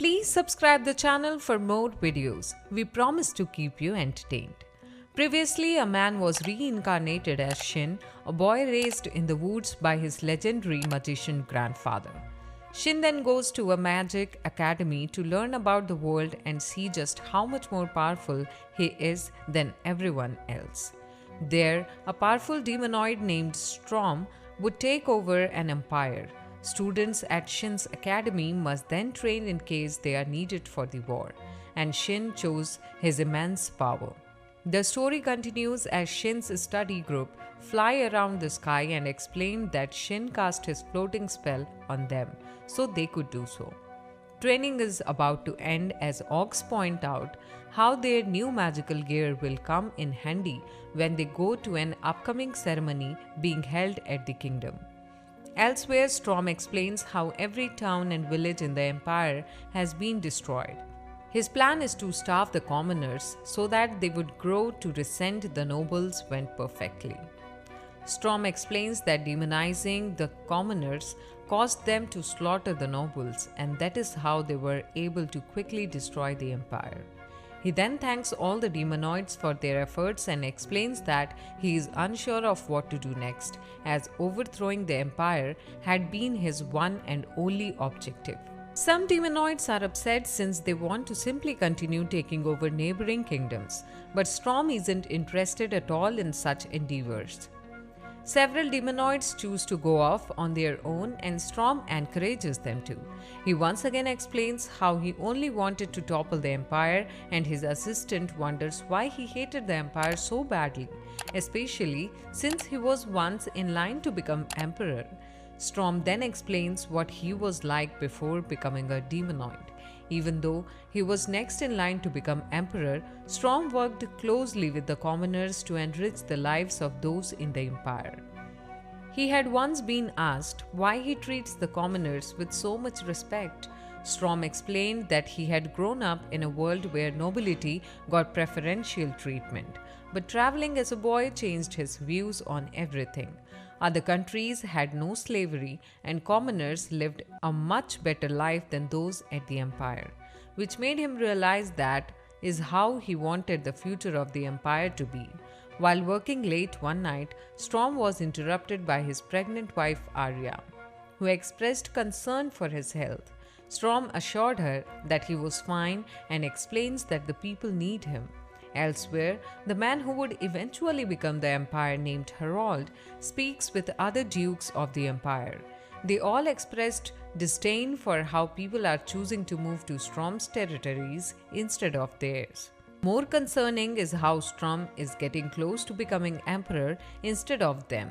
Please subscribe the channel for more videos. We promise to keep you entertained. Previously, a man was reincarnated as Shin, a boy raised in the woods by his legendary magician grandfather. Shin then goes to a magic academy to learn about the world and see just how much more powerful he is than everyone else. There, a powerful demonoid named Storm would take over an empire. Students at Shin's academy must then train in case they are needed for the war, and Shin chose his immense power. The story continues as Shin's study group fly around the sky and explain that Shin cast his floating spell on them so they could do so. Training is about to end as orcs point out how their new magical gear will come in handy when they go to an upcoming ceremony being held at the kingdom. Elsewhere, Storm explains how every town and village in the empire has been destroyed. His plan is to starve the commoners so that they would grow to resent the nobles went perfectly. Storm explains that demonizing the commoners caused them to slaughter the nobles, and that is how they were able to quickly destroy the empire. He then thanks all the demonoids for their efforts and explains that he is unsure of what to do next, as overthrowing the empire had been his one and only objective. Some demonoids are upset since they want to simply continue taking over neighboring kingdoms, but Storm isn't interested at all in such endeavors. Several demonoids choose to go off on their own and Storm encourages them to. He once again explains how he only wanted to topple the empire and his assistant wonders why he hated the empire so badly, especially since he was once in line to become emperor. Storm then explains what he was like before becoming a demonoid. Even though he was next in line to become emperor, Storm worked closely with the commoners to enrich the lives of those in the empire. He had once been asked why he treats the commoners with so much respect. Storm explained that he had grown up in a world where nobility got preferential treatment, but traveling as a boy changed his views on everything. Other countries had no slavery, and commoners lived a much better life than those at the empire, which made him realize that is how he wanted the future of the empire to be. While working late one night, Storm was interrupted by his pregnant wife Arya, who expressed concern for his health. Storm assured her that he was fine and explains that the people need him. Elsewhere, the man who would eventually become the empire named Harold speaks with other dukes of the empire. They all expressed disdain for how people are choosing to move to Storm's territories instead of theirs. More concerning is how Storm is getting close to becoming emperor instead of them,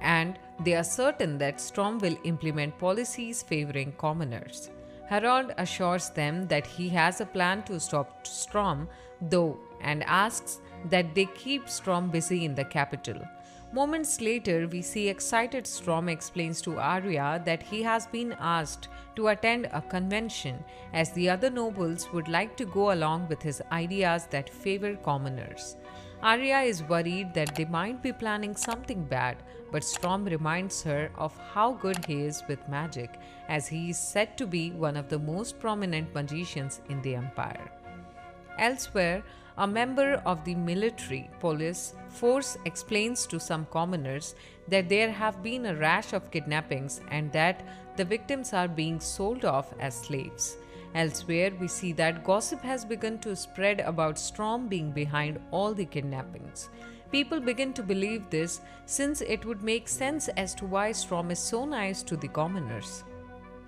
and they are certain that Storm will implement policies favoring commoners. Harold assures them that he has a plan to stop Storm, though, and asks that they keep Storm busy in the capital. Moments later, we see excited Storm explains to Arya that he has been asked to attend a convention as the other nobles would like to go along with his ideas that favor commoners. Arya is worried that they might be planning something bad, but Storm reminds her of how good he is with magic, as he is said to be one of the most prominent magicians in the empire. Elsewhere, a member of the military police force explains to some commoners that there have been a rash of kidnappings and that the victims are being sold off as slaves. Elsewhere, we see that gossip has begun to spread about Storm being behind all the kidnappings. People begin to believe this since it would make sense as to why Storm is so nice to the commoners.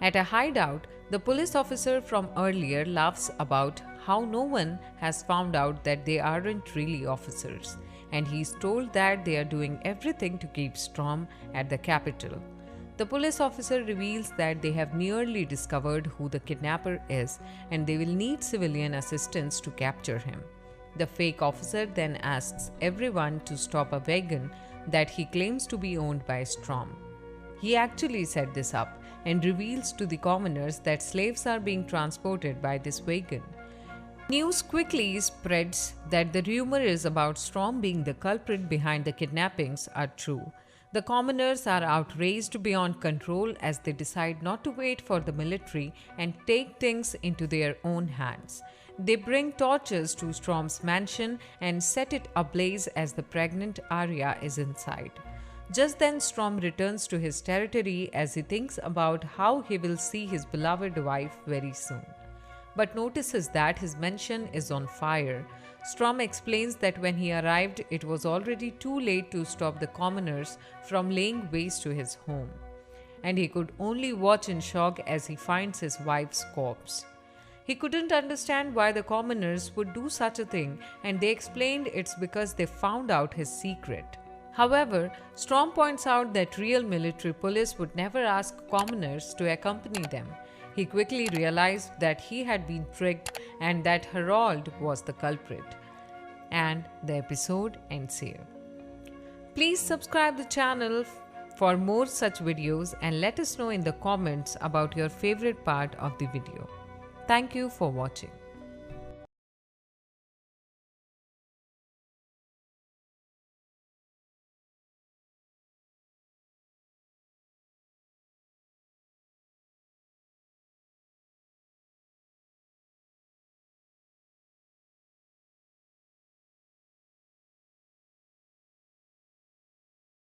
At a hideout, the police officer from earlier laughs about how no one has found out that they aren't really officers, and he's told that they are doing everything to keep Storm at the capital. The police officer reveals that they have nearly discovered who the kidnapper is and they will need civilian assistance to capture him. The fake officer then asks everyone to stop a wagon that he claims to be owned by Storm. He actually set this up and reveals to the commoners that slaves are being transported by this wagon. News quickly spreads that the rumor is about Storm being the culprit behind the kidnappings are true. The commoners are outraged beyond control as they decide not to wait for the military and take things into their own hands. They bring torches to Storm's mansion and set it ablaze as the pregnant Arya is inside. Just then, Storm returns to his territory as he thinks about how he will see his beloved wife very soon, but notices that his mansion is on fire. Storm explains that when he arrived, it was already too late to stop the commoners from laying waste to his home, and he could only watch in shock as he finds his wife's corpse. He couldn't understand why the commoners would do such a thing, and they explained it's because they found out his secret. However, Storm points out that real military police would never ask commoners to accompany them. He quickly realized that he had been tricked and that Harold was the culprit. And the episode ends here. Please subscribe the channel for more such videos and let us know in the comments about your favorite part of the video. Thank you for watching.